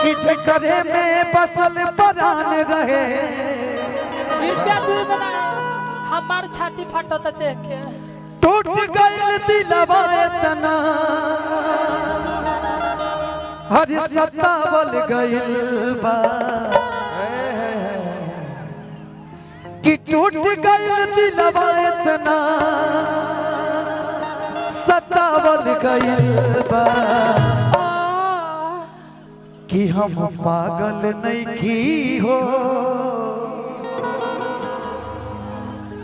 कि जकरे में बसल परान रहे। कृपया दूर बनाए हमार छाती फटत देख के। टूट गइल दिलवा इतना हर सतावल गइल बा कि टूट गइल दिलवा इतना सतावल गइल बा कि हम पागल नहीं की हो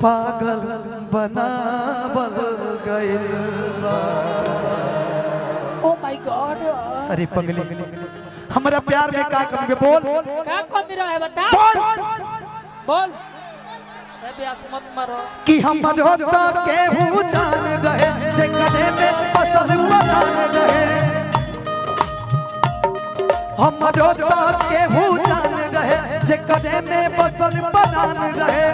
पागल बनावल गइल बा। Oh my God. अरे पगली हमारा प्यार में का करोगे बोल क्या कमी रहा है बता बोल बेस मत मारो कि हम होता केहू जान रहे जकरे में फसल परान रहे। हम होता केहू जान रहे जकरे में फसल परान रहे।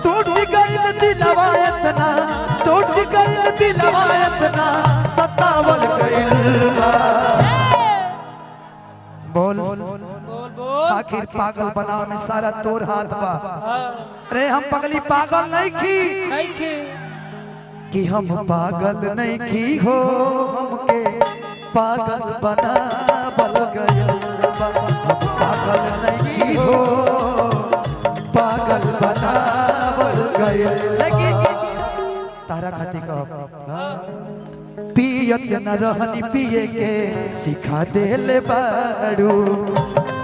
टूट गइल दिलवा इतना टूट गइल दिलवा इतना सतावल गइल बा। बोल आखिर पागल बनाव में सारा तोर हाथ बा। अरे हम पगली पागल नहीं की कि हम पागल नहीं की हो हमके पागल बनावल गइल बा। हम पागल नहीं की हो पागल बनावल गइल। लेकिन तारा खाती कहो पियत न रहनी पिए के सिखा देले बारू।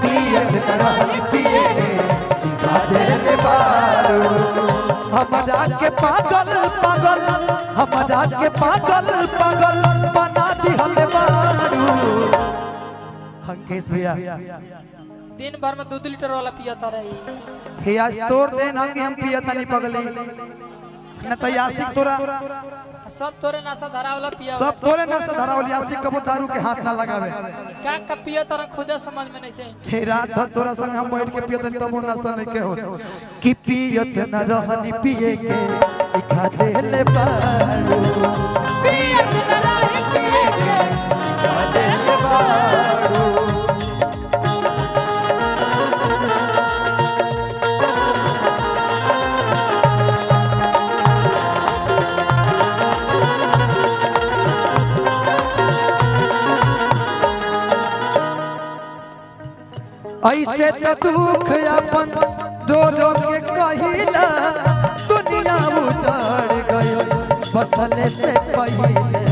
पियत न रहनी पिए के सिखा देले बारू। हमरा के पागल पागल हमरा के पागल पागल बना दिहल बारू। अंकेश भैया दिन भर में 2 लीटर वाला पियाता रही। हे आज तोड़ देन हम पियत नहीं पगली न तो यासिक तोरा सब तोरे नशा धरा वाला पिया सब तोरे नशा धरा वाला यासिक कबो दारू के हाथ ना लगावे। क्या का पिया तारा खुदे समझ में नहीं थे। हे रात भर तोरा संग हम बैठ के पियत तब नशा नहीं के हो कि पियत न रहनी पिए के सिखा देले बारू। पियत न रहनी पिए के सिखा देले बारू। ऐसे तो दुख अपन रो रो के कहिला दुनिया उजाड़ गइल बसले से पहिले।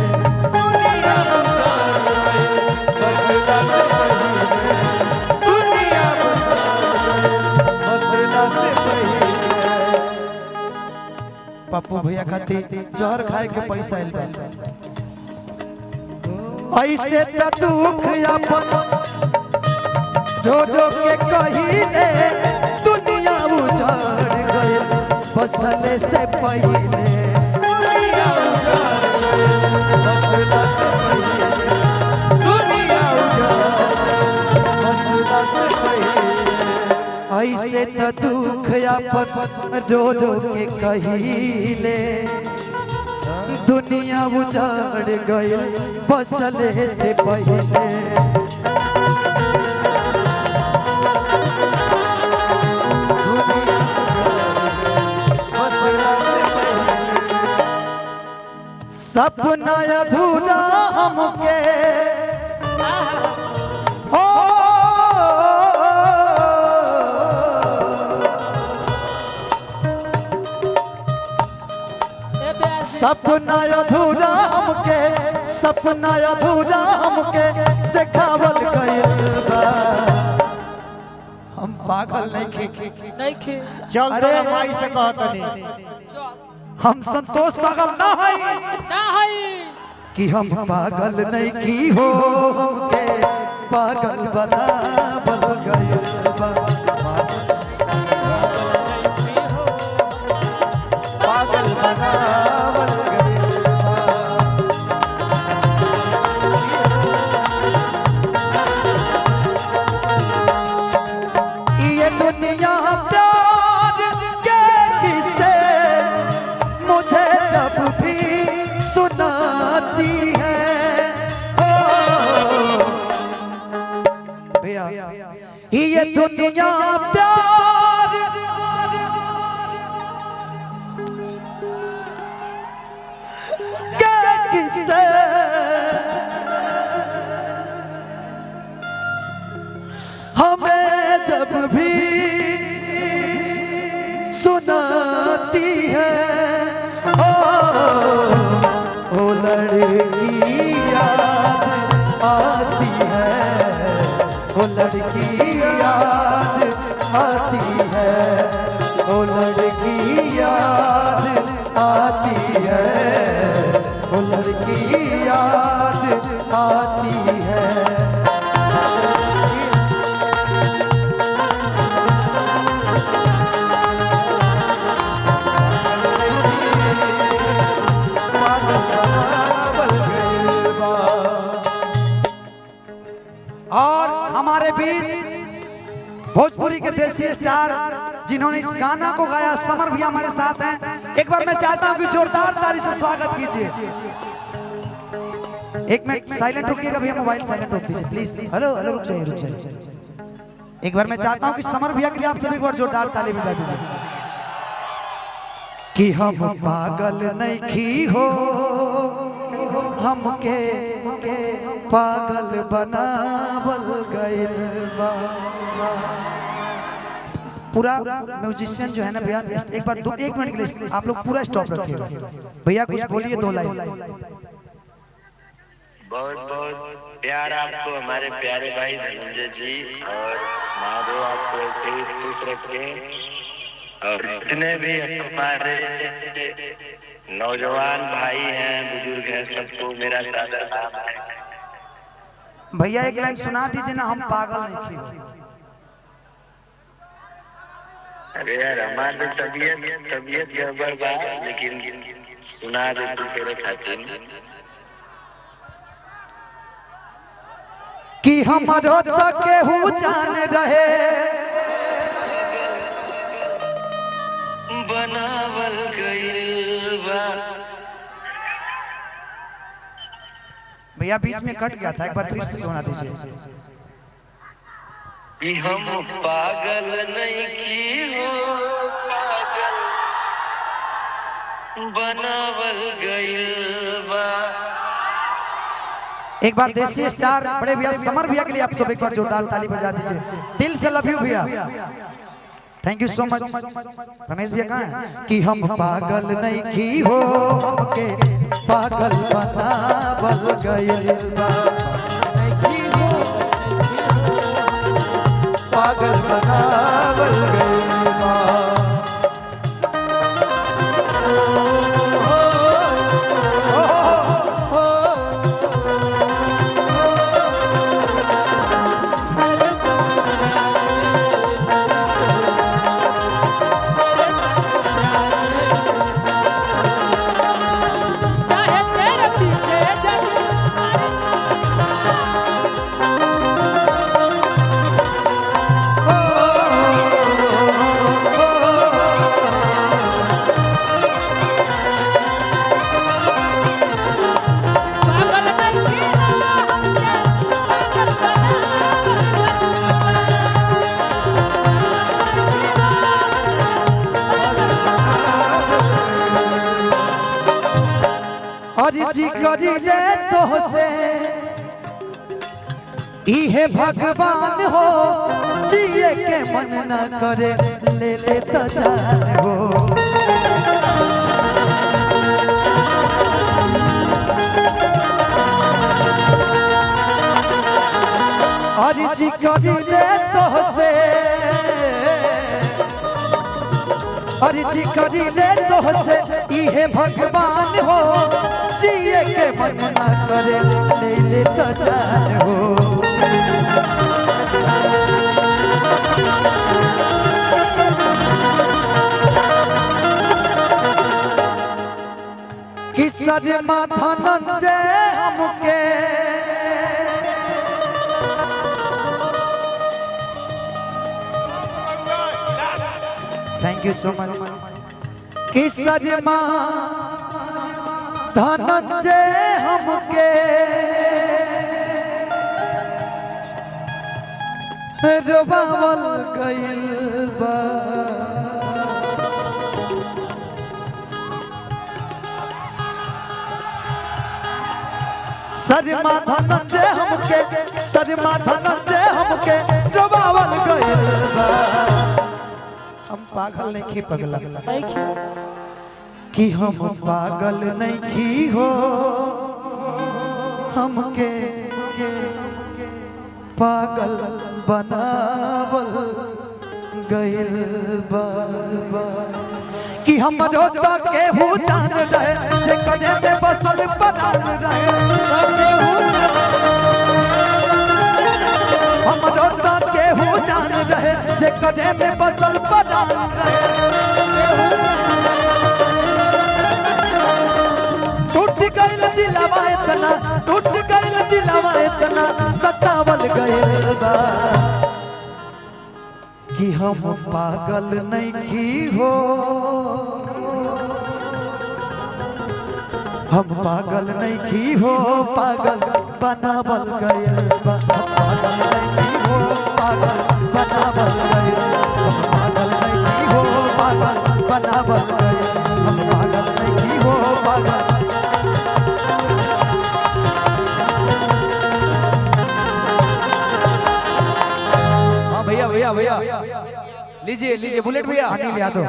पप्पू भैया खाती जहर खाए के पैसा आइल बा। ऐसे तो दुख अपन रो रो के कहिले दुनिया उजाड़ गइल बसले से पहिले। ऐसे तो दुख अपन रो रो के कहिले दुनिया उजाड़ गइल बसले से पहिले। सपना अधूरा हमके हो सपना अधूरा हमके सपना अधूरा हमके देखावल गइल बा। हम पागल नहीं खे चल तोरा माई से कहतनी हम संतोष पागल ना है कि हम पागल नहीं की हो हमके पागल बनावल गइल बा। पागल बनावल गइल बा। ये दुनिया प्यार के किस्से मुझे जब भी सुनाती है भैया ये दुनिया प्यार क्या किससे हमें जब भी सुनाती है ओ लड़की याद आती है, ओ लड़की याद आती है, ओ लड़की याद आती है, ओ लड़की याद आती है। और हमारे बीच भोजपुरी के देसी स्टार जिन्होंने इस गाना को गाया, समर भी हमारे साथ हैं। एक बार मैं चाहता हूं कि जोरदार ताली से स्वागत कीजिए। एक मिनट साइलेंट होइएगा भैया, मोबाइल साइलेंट रोक दीजिए प्लीज। हेलो हेलो, रुक जाइए रुक जाइए। एक बार मैं चाहता हूं कि समर भैया के लिए आप सभी एक बार जोरदार ताली बजा दीजिए। कि हम पागल नहीं की हो, हमके पागल बनावल गइल बा। पूरा म्यूजिशियन जो है ना भैया, एक बार 1 मिनट के लिए आप लोग पूरा स्टॉप रखिएगा। भैया कुछ बोलिए 2 लाइन। बहुत बहुत प्यार आपको हमारे प्यारे भाई धनंजय जी, और महादेव आपको ऐसे ही खुश रखे। और जितने भी हमारे नौजवान भाई हैं, बुजुर्ग हैं, सबको मेरा सादर सलाम है। भैया एक लाइन सुना दीजिए ना, हम पागल नहीं की। अरे यार हमारी तबीयत गड़बड़ बा, लेकिन सुना दे तू तेरे खातिर। कि हमारो तक केहू जान रहे बनावल गइल बा। भैया बीच में कट गया था, एक बार फिर से सुना दीजिए। कि हम पागल नहीं की हो, पागल बनावल गइल बा। एक बार देसी स्टार बड़े भैया समर भैया के लिए आप सब एक बार जोरदार ताली बजा दीजिए। दिल से लव यू भैया, thank you so much. Ramesh भैया कहाँ हैं? कि हम पागल नहीं की हो, हमके पागल बनावल गइल बा। पागल बनावल गइल बा। अर्जी करी ले तो से इहे भगवान हो, जिए के मन न करे ले ले तो जान हो। अर्जी करी ले तो से, अर्जी करी ले तो से इहे भगवान हो, जिए के मन न करे ले ले तो जान हो। कि सजमा धनंजय हमके थैंक यू सो मच। कि सजमा धनंजय हमके रोबावल गइल बा सजमा धनंजय हमके सजमा धनंजय हमके रोबावल गइल बा हम पागल नहीं की पगला कि हम पागल नहीं की हो हमके पागल बनावल गइल बा कि हम रोता के हो जान रहे जे कने में बसल बनान रहे हम रोता के हो जान रहे जे कने में बसल बनान रहे टूट गइल दिलवा इतना टूट गइल दिलवा इतना सतावल गइल बा कि हम पागल नहीं की हो हम पागल नहीं की हो पागल बनावल गइल बा हम पागल नहीं की हो पागल बनावल गइल हम पागल नहीं की हो पागल बनावल गइल हम पागल नहीं की हो पागल भैया भैया भैया लीजिए लीजिए बुलेट भैया अनिल यादव